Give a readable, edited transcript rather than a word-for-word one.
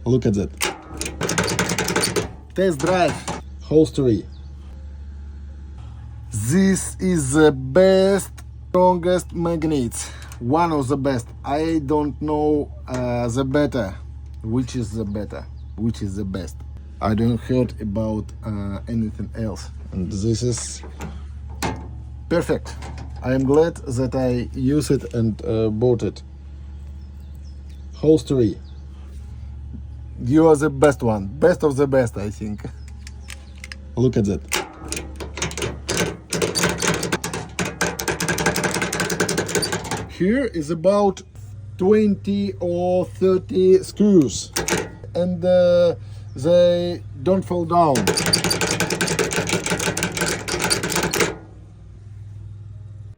Look at that. Test drive. Holstery. This is the best, strongest magnets. One of the best. I don't know the better. Which is the better? Which is the best? I don't heard about anything else. And this is perfect. I am glad that I use it and bought it. Holstery. You are the best one. Best of the best, I think. Look at that. Here is about 20 or 30 screws. And they don't fall down.